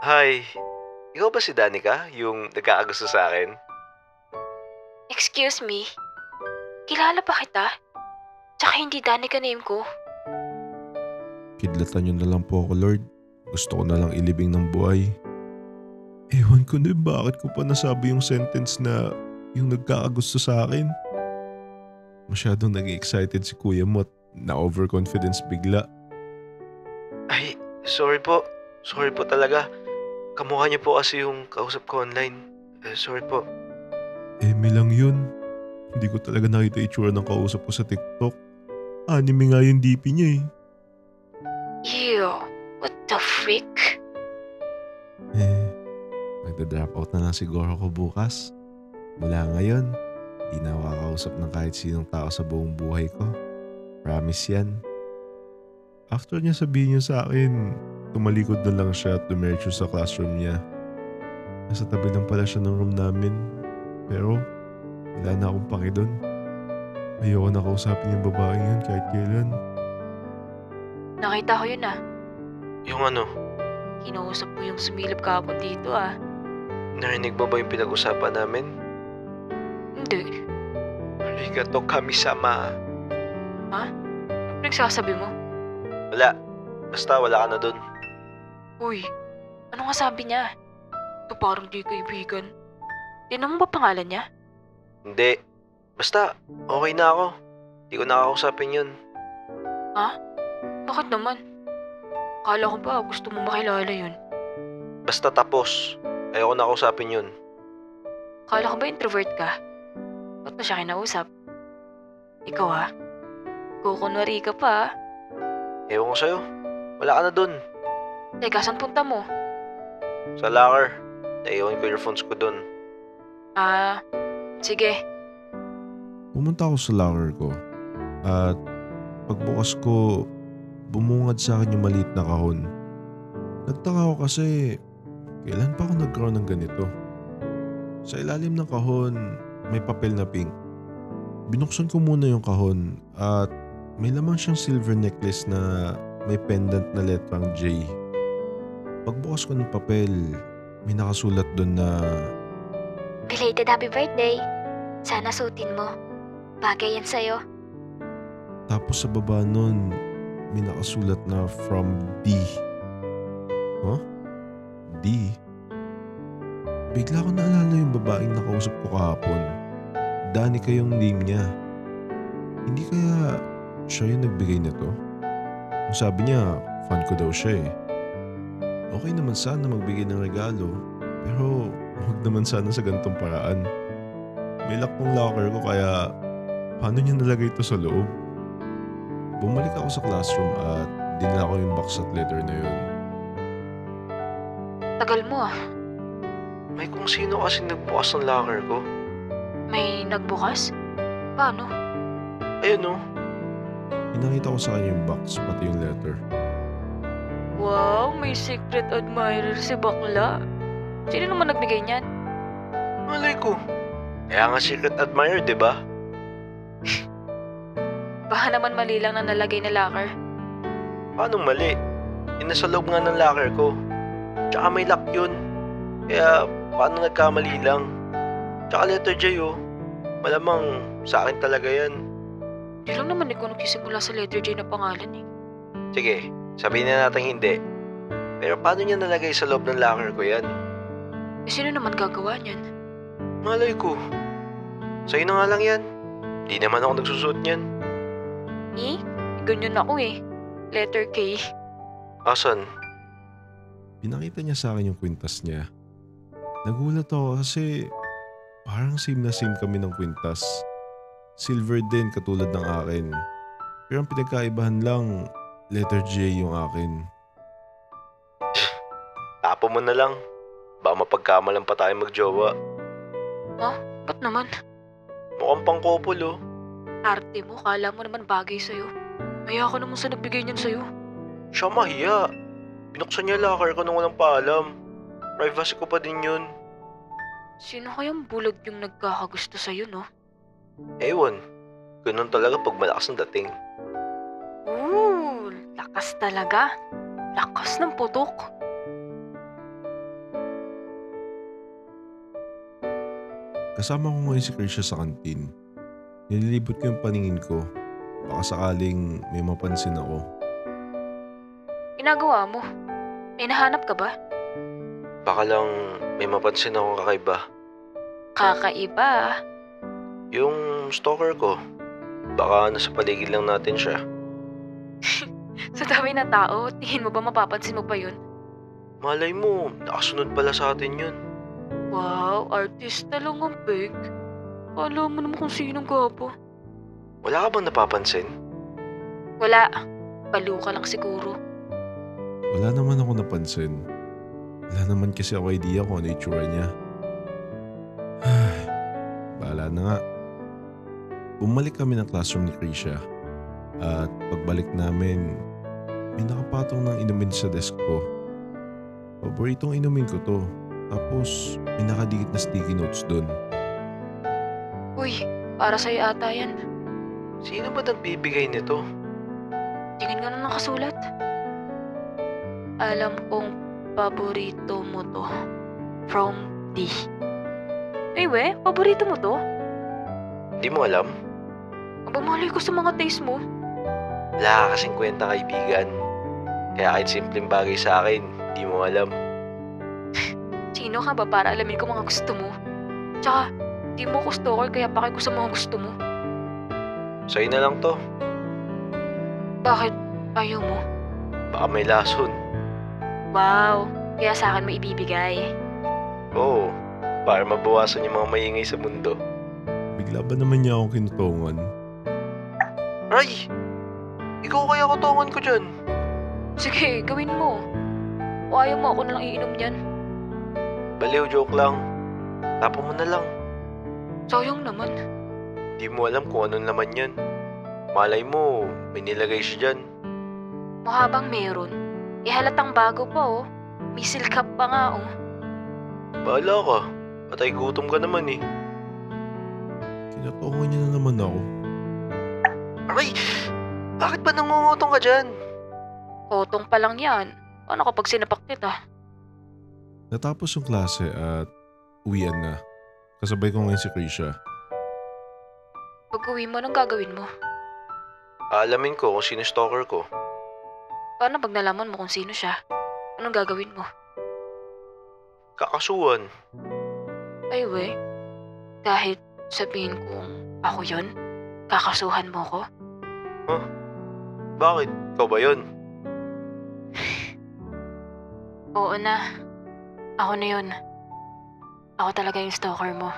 Hi. Ikaw ba si Danica, yung nagkakagusto sa akin? Excuse me, kilala ba kita? Tsaka hindi Danica name ko. Kidlatan niyo na lang po ako, Lord. Gusto ko na lang ilibing ng buhay. Ewan ko na bakit ko pa nasabi yung sentence na yung nagkakagusto sa akin. Masyadong naging excited si Kuya mo at na-overconfidence bigla. Ay, sorry po. Sorry po talaga. Kamukha niyo po kasi yung kausap ko online. Sorry po. Eme lang yun. Hindi ko talaga nakita itsura ng kausap ko sa TikTok. Anime nga yung DP niya eh. Ew, what the freak? Magda-drop out na lang siguro ko bukas. Mula ngayon, di na ako kakausap ng kahit sinong tao sa buong buhay ko. Promise yan. After niya sabihin niya sa akin, tumalikod na lang siya at dumiretso sa classroom niya. Nasa tabi lang pala siya ng room namin. Pero wala na akong paki doon. Ayoko na kausapin yung babaeng yun kahit kailan. Nakita ko yun ah. Yung ano, Kinausap mo yung sumilip kahapon dito ah. narinig mo ba yung pinag-usapan namin? Hindi. Arigato kami-sama. Ano nagsasabi mo? Wala. Basta wala ka na dun. Uy, ano nga sabi niya? Ito parang di kaibigan. Tinan mo ba pangalan niya? Hindi. Basta, okay na ako. Di ko nakakausapin yun. Bakit naman? Akala ko ba gusto mo makilala yun? Basta tapos. Ayoko na kausapin yun. Akala ko ba introvert ka? Ba't mo siya kinausap? Ikaw ha? Kukunwari ka pa ha? Ewan ko sa'yo. Wala ka na dun. Teka, saan punta mo? Sa locker. Naiwan ko earphones ko dun. Sige. Pumunta ako sa locker ko. At pagbukas ko, bumungad sa akin yung maliit na kahon. Nagtaka ako kasi kailan pa ako nagkaroon ng ganito? Sa ilalim ng kahon, may papel na pink. Binuksan ko muna yung kahon at may lamang siyang silver necklace na may pendant na letrang J. Pagbukas ko ng papel, may nakasulat doon na Belated happy birthday. Sana suotin mo. Bagay yan sa'yo. tapos sa baba nun, may nakasulat na from D. Huh? D? Bigla ko naalala yung babaeng nakausap ko kahapon. Danica yung name niya. Hindi kaya siya yung nagbigay nito? Ang sabi niya, fan ko daw siya eh. Okay naman sana magbigay ng regalo, pero huwag naman sana sa ganitong paraan. May lock ng locker ko kaya paano niya nalagay ito sa loob? Bumalik ako sa classroom at dinala ko yung box at letter na yun. Tagal mo ah. May kung sino kasi nagbukas ng locker ko. May nagbukas? Paano? Ayun oh. Pinakita ko sa kanya yung box pati yung letter. Wow, may secret admirer si bakla. Sino naman nagbigay niyan? Malay ko. Kaya nga secret admirer, di ba? Baka naman mali lang na nalagay na locker. Paano mali? Nasa loob nga ng locker ko. Tsaka may lock yun. Kaya paano nagkamali lang? Tsaka letter J oh. Malamang sa akin talaga yan. Di lang naman ikaw nagsisimula sa letter J na pangalan eh. Sige, sabihin na natin hindi. Pero paano niya nalagay sa loob ng locker ko yan? Sino naman gagawa niyan? Malay ko. Sa'yo na nga lang yan. Di naman ako nagsusuot niyan. Ganyan ako eh. Letter K. Asan? Pinakita niya sa akin yung kwintas niya. Nagulat ako kasi parang same na same kami ng kwintas. Silver din katulad ng akin. Pero ang pinagkaibahan lang, letter J yung akin. Tapo mo na lang. Baka mapagkamalan pa tayo magjowa. Ba't naman? Mukhang pang couple oh. Arte mo, kala mo naman bagay sa'yo. Maya ka naman sa nagbigay niyan sa'yo. Siya mahiya. Binuksan niya locker ko nang walang paalam. Privacy ko pa din yun. Sino kayang bulag yung nagkakagusto sa'yo, no? Ewan. Ganun talaga pag malakas ang dating. Ooh, Lakas talaga. Lakas ng putok. Kasama ko ngayon si Krisha sa kantin. Nililibot ko yung paningin ko. Baka sakaling may mapansin ako. Ginagawa mo? May nahanap ka ba? Baka lang may mapansin akong kakaiba. Kakaiba. Yung stalker ko. Baka nasa paligid lang natin siya. Sa dami na tao, tingin mo ba mapapansin mo pa yun? Malay mo, nakasunod pala sa atin yun. Wow, artista lang ang peg. Alam mo naman kung sinong gwapo. Wala ka bang napapansin? Wala. Baliw ka lang siguro. Wala naman ako napansin. Wala naman kasi ako idea kung ano yung itsura niya. Ay, bahala na nga. Bumalik kami ng classroom ni Krisha. At pagbalik namin, may nakapatong ng inumin sa desk ko. Paboritong inumin ko to. Tapos may nakadikit na sticky notes dun. Uy, para sa'yo ata yan. Sino ba nagbibigay nito? Tingin nga na nakasulat. Alam kong paborito mo to. From D. Ay we, paborito mo to? Hindi mo alam? Aba malay ko sa mga taste mo. Wala ka kasing kwenta kaibigan. Kaya kahit simpleng bagay sa akin, hindi mo alam. Sino ka ba para alamin ko mga gusto mo? Tsaka, di mo ko stalker kaya pakay ko sa mga gusto mo. Sa'yo na lang to. Bakit? Ayaw mo? Baka may lason. Wow, kaya sa akin may ibibigay. Oo, para mabawasan yung mga maingay sa mundo. Bigla ba naman niya akong kinutungan? Ay! Ikaw kaya kutungan ko dyan. Sige, gawin mo. O ayaw mo, ako na lang iinom yan. Baliw, joke lang. Tapo mo na lang. Sayang naman. Hindi mo alam kung anong laman yan. Malay mo, may nilagay siya dyan. Mahabang meron. Halatang bago pa oh. May silkap pa nga oh. Bahala ka. Patay gutom ka naman eh. Kinutungan niya na naman ako. Aray! Bakit ba nangungutong ka dyan? Kotong pa lang yan. Paano kapag sinapak kita? Natapos yung klase at uwian na. Kasabay ko ngayon si Krisha. Pag uwi mo, anong gagawin mo? Aalamin ko kung sino stalker ko. Paano pag nalaman mo kung sino siya? Anong gagawin mo? Kakasuhan. Ay we, kahit sabihin kong ako yun, kakasuhan mo ko? Bakit? Ikaw ba yun? Oo na. Ako na yun. Ako talaga yung stalker mo.